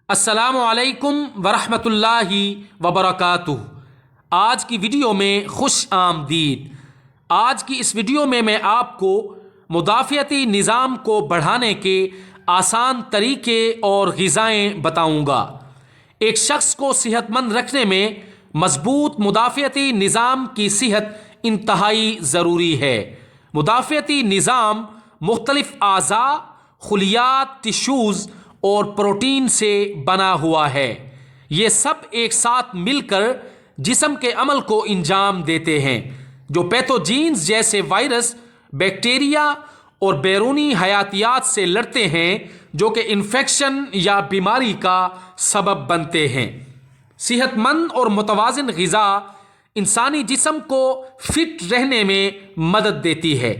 السلام علیکم ورحمۃ اللہ وبرکاتہ۔ آج کی ویڈیو میں خوش آمدید۔ آج کی اس ویڈیو میں آپ کو مدافعتی نظام کو بڑھانے کے آسان طریقے اور غذائیں بتاؤں گا۔ ایک شخص کو صحت مند رکھنے میں مضبوط مدافعتی نظام کی صحت انتہائی ضروری ہے۔ مدافعتی نظام مختلف اعضاء، خلیات، ٹشوز اور پروٹین سے بنا ہوا ہے۔ یہ سب ایک ساتھ مل کر جسم کے عمل کو انجام دیتے ہیں جو پیتھوجینز جیسے وائرس، بیکٹیریا اور بیرونی حیاتیات سے لڑتے ہیں جو کہ انفیکشن یا بیماری کا سبب بنتے ہیں۔ صحت مند اور متوازن غذا انسانی جسم کو فٹ رہنے میں مدد دیتی ہے۔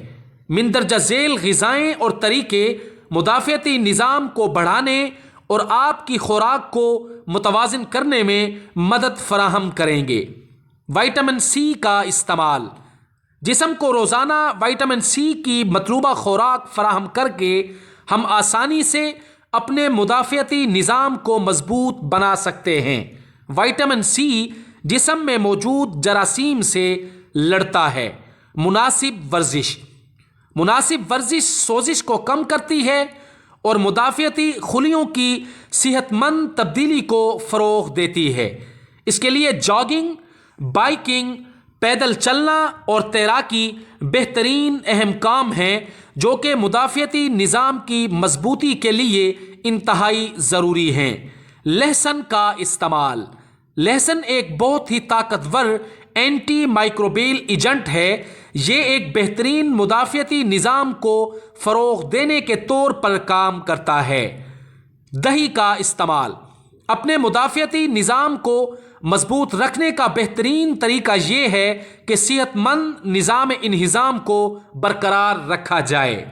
مندرجہ ذیل غذائیں اور طریقے مدافعتی نظام کو بڑھانے اور آپ کی خوراک کو متوازن کرنے میں مدد فراہم کریں گے۔ وٹامن سی کا استعمال۔ جسم کو روزانہ وٹامن سی کی مطلوبہ خوراک فراہم کر کے ہم آسانی سے اپنے مدافعتی نظام کو مضبوط بنا سکتے ہیں۔ وٹامن سی جسم میں موجود جراثیم سے لڑتا ہے۔ مناسب ورزش۔ مناسب ورزش سوزش کو کم کرتی ہے اور مدافعتی خلیوں کی صحت مند تبدیلی کو فروغ دیتی ہے۔ اس کے لیے جاگنگ، بائکنگ، پیدل چلنا اور تیراکی بہترین اہم کام ہیں جو کہ مدافعتی نظام کی مضبوطی کے لیے انتہائی ضروری ہیں۔ لہسن کا استعمال۔ لہسن ایک بہت ہی طاقتور اینٹی مائکروبیل ایجنٹ ہے۔ یہ ایک بہترین مدافعتی نظام کو فروغ دینے کے طور پر کام کرتا ہے۔ دہی کا استعمال۔ اپنے مدافعتی نظام کو مضبوط رکھنے کا بہترین طریقہ یہ ہے کہ صحت مند نظام انہضام کو برقرار رکھا جائے،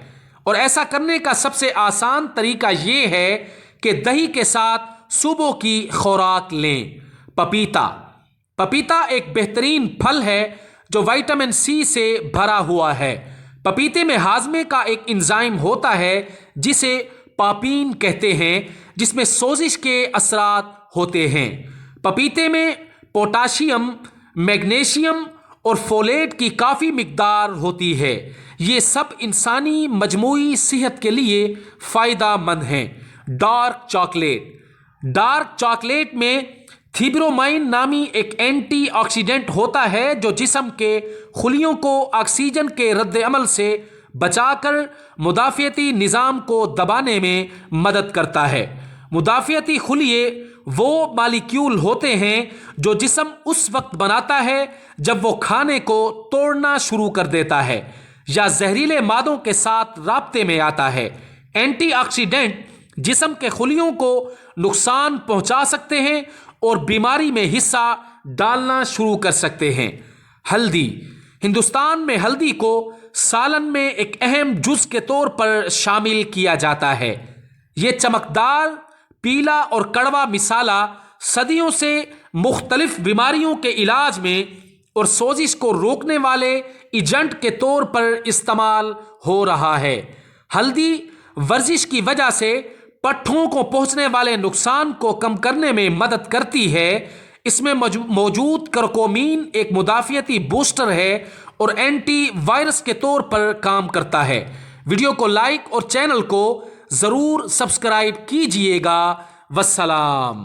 اور ایسا کرنے کا سب سے آسان طریقہ یہ ہے کہ دہی کے ساتھ صبح کی خوراک لیں۔ پپیتا۔ پپیتا ایک بہترین پھل ہے جو وٹامن سی سے بھرا ہوا ہے۔ پپیتے میں ہاضمے کا ایک انزائم ہوتا ہے جسے پاپین کہتے ہیں، جس میں سوزش کے اثرات ہوتے ہیں۔ پپیتے میں پوٹاشیم، میگنیشیم اور فولیٹ کی کافی مقدار ہوتی ہے۔ یہ سب انسانی مجموعی صحت کے لیے فائدہ مند ہیں۔ Dark chocolate. ڈارک چاکلیٹ میں تھیبرومائن نامی ایک اینٹی آکسیڈنٹ ہوتا ہے جو جسم کے خلیوں کو آکسیجن کے رد عمل سے بچا کر مدافعتی نظام کو دبانے میں مدد کرتا ہے۔ مدافعتی خلیے وہ مالیکیول ہوتے ہیں جو جسم اس وقت بناتا ہے جب وہ کھانے کو توڑنا شروع کر دیتا ہے یا زہریلے مادوں کے ساتھ رابطے میں آتا ہے۔ اینٹی آکسیڈنٹ جسم کے خلیوں کو نقصان پہنچا سکتے ہیں اور بیماری میں حصہ ڈالنا شروع کر سکتے ہیں۔ ہلدی۔ ہندوستان میں ہلدی کو سالن میں ایک اہم جز کے طور پر شامل کیا جاتا ہے۔ یہ چمکدار، پیلا اور کڑوا مصالحہ صدیوں سے مختلف بیماریوں کے علاج میں اور سوزش کو روکنے والے ایجنٹ کے طور پر استعمال ہو رہا ہے۔ ہلدی ورزش کی وجہ سے پٹھوں کو پہنچنے والے نقصان کو کم کرنے میں مدد کرتی ہے۔ اس میں موجود کرکومین ایک مدافعتی بوسٹر ہے اور اینٹی وائرس کے طور پر کام کرتا ہے۔ ویڈیو کو لائک اور چینل کو ضرور سبسکرائب کیجیے گا۔ والسلام۔